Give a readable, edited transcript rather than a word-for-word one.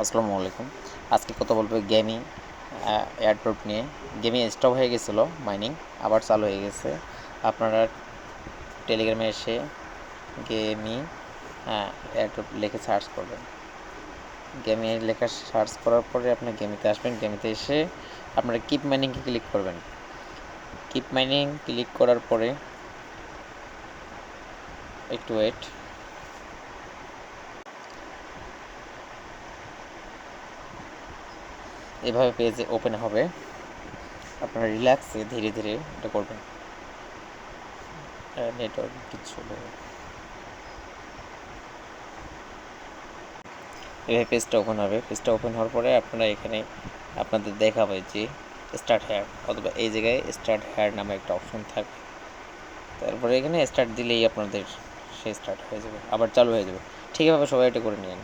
আসসালামু আলাইকুম। আজকে কথা বলবো গেমিং এয়ারড্রপ নিয়ে। গেমিং স্টপ হয়ে গেছিলো মাইনিং, আবার চালু হয়ে গেছে। আপনারা টেলিগ্রামে এসে গেমিং এয়ারড্রপ লিখে সার্চ করবেন। গেমিং লেখা সার্চ করার পরে আপনি গেমিতে আসবেন। গেমিতে এসে আপনারা কিপ মাইনিংকে ক্লিক করবেন। কিপ মাইনিং ক্লিক করার পরে একটু ওয়েট। এভাবে পেজে ওপেন হবে। আপনারা রিল্যাক্সে ধীরে ধীরে এটা করবেন। নেটওয়ার্ক কিছু এভাবে পেজটা ওপেন হবে। পেজটা ওপেন হওয়ার পরে আপনারা এখানে আপনাদের দেখাবে যে স্টার্ট হেয়ার, অথবা এই জায়গায় স্টার্ট হেয়ার নামে একটা অপশন থাকবে। তারপরে এখানে স্টার্ট দিলেই আপনাদের সে স্টার্ট হয়ে যাবে, আবার চালু হয়ে যাবে। ঠিকভাবে সবাই এটা করে নিন।